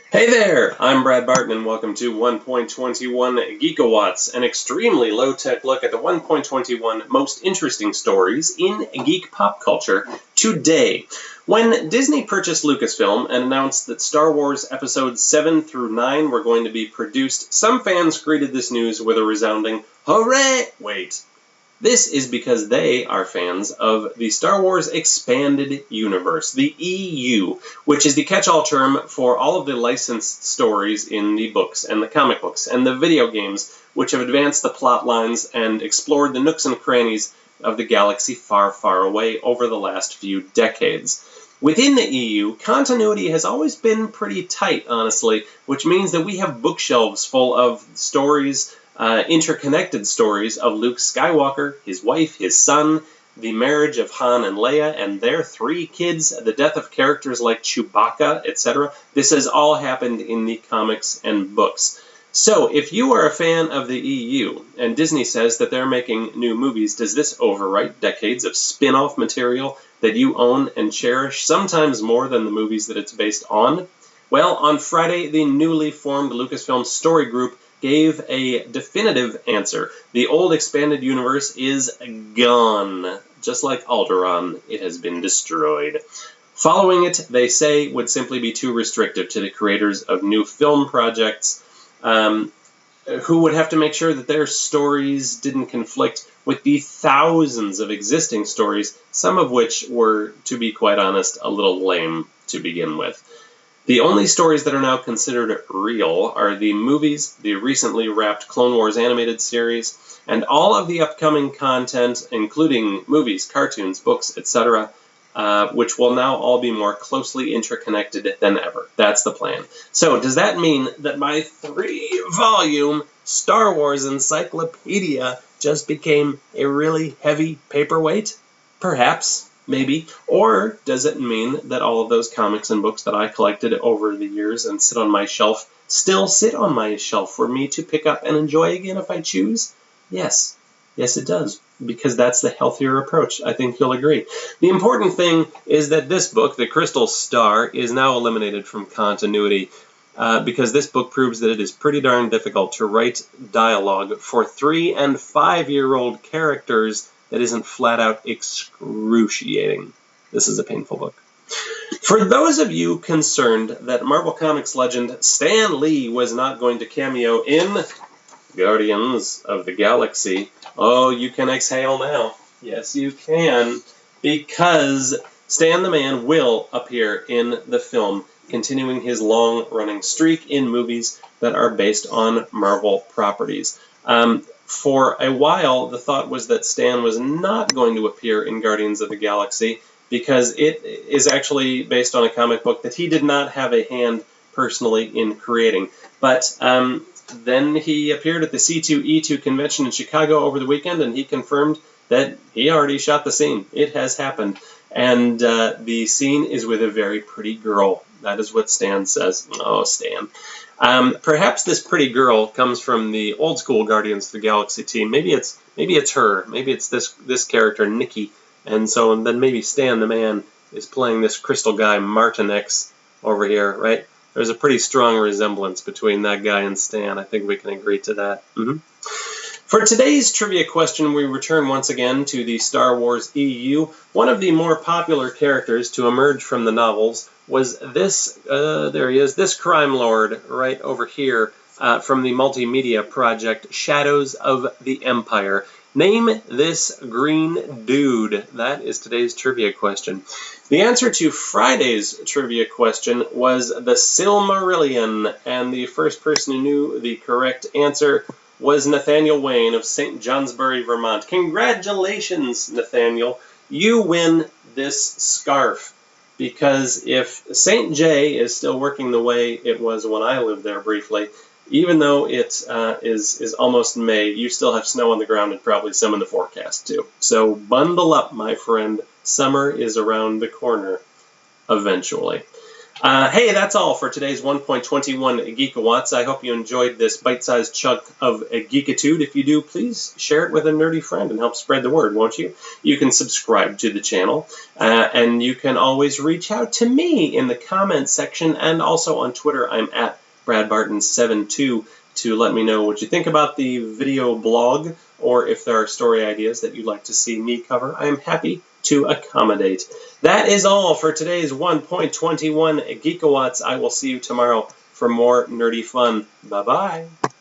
Hey there, I'm Brad Barton and welcome to 1.21 Geekawatts, an extremely low-tech look at the 1.21 most interesting stories in geek pop culture today. When Disney purchased Lucasfilm and announced that Star Wars Episodes 7 through 9 were going to be produced, some fans greeted this news with a resounding, "Hooray!" Wait. This is because they are fans of the Star Wars Expanded Universe, the EU, which is the catch-all term for all of the licensed stories in the books and the comic books and the video games, which have advanced the plot lines and explored the nooks and crannies of the galaxy far, far away over the last few decades. Within the EU, continuity has always been pretty tight, honestly, which means that we have bookshelves full of stories, interconnected stories of Luke Skywalker, his wife, his son, the marriage of Han and Leia, and their 3 kids, the death of characters like Chewbacca, etc. This has all happened in the comics and books. So, if you are a fan of the EU, and Disney says that they're making new movies, does this overwrite decades of spin-off material that you own and cherish, sometimes more than the movies that it's based on? Well, on Friday, the newly formed Lucasfilm Story Group gave a definitive answer. The old expanded universe is gone. Just like Alderaan, it has been destroyed. Following it, they say, would simply be too restrictive to the creators of new film projects, who would have to make sure that their stories didn't conflict with the thousands of existing stories, some of which were, to be quite honest, a little lame to begin with. The only stories that are now considered real are the movies, the recently wrapped Clone Wars animated series, and all of the upcoming content, including movies, cartoons, books, etc., which will now all be more closely interconnected than ever. That's the plan. So, does that mean that my 3-volume Star Wars encyclopedia just became a really heavy paperweight? Perhaps. Maybe. Or does it mean that all of those comics and books that I collected over the years and sit on my shelf still sit on my shelf for me to pick up and enjoy again if I choose? Yes. Yes, it does. Because that's the healthier approach. I think you'll agree. The important thing is that this book, The Crystal Star, is now eliminated from continuity because this book proves that it is pretty darn difficult to write dialogue for 3- and 5-year-old characters that isn't flat out excruciating. This is a painful book. For those of you concerned that Marvel Comics legend Stan Lee was not going to cameo in Guardians of the Galaxy, oh, you can exhale now. Yes, you can. Because Stan the Man will appear in the film, continuing his long-running streak in movies that are based on Marvel properties. For a while, the thought was that Stan was not going to appear in Guardians of the Galaxy because it is actually based on a comic book that he did not have a hand personally in creating. But then he appeared at the C2E2 convention in Chicago over the weekend, and he confirmed that he already shot the scene. It has happened. And the scene is with a very pretty girl. That is what Stan says. Oh, Stan. Perhaps this pretty girl comes from the old school Guardians of the Galaxy team. Maybe it's her. Maybe it's this character, Nikki. And then maybe Stan the Man is playing this crystal guy, Martin X, over here, right? There's a pretty strong resemblance between that guy and Stan. I think we can agree to that. For today's trivia question, we return once again to the Star Wars EU. One of the more popular characters to emerge from the novels was this, there he is, this crime lord right over here from the multimedia project Shadows of the Empire. Name this green dude. That is today's trivia question. The answer to Friday's trivia question was the Silmarillion, and the first person who knew the correct answer was Nathaniel Wayne of St. Johnsbury, Vermont. Congratulations, Nathaniel. You win this scarf. Because if St. J is still working the way it was when I lived there briefly, even though it is almost May, you still have snow on the ground and probably some in the forecast too. So bundle up, my friend. Summer is around the corner eventually. Hey, that's all for today's 1.21 Geekawatts. I hope you enjoyed this bite-sized chunk of a geekitude. If you do, please share it with a nerdy friend and help spread the word, won't you? You can subscribe to the channel, and you can always reach out to me in the comments section and also on Twitter. I'm at BradBarton72 to let me know what you think about the video blog, or if there are story ideas that you'd like to see me cover. I am happy to accommodate. That is all for today's 1.21 Geekawatts. I will see you tomorrow for more nerdy fun. Bye-bye.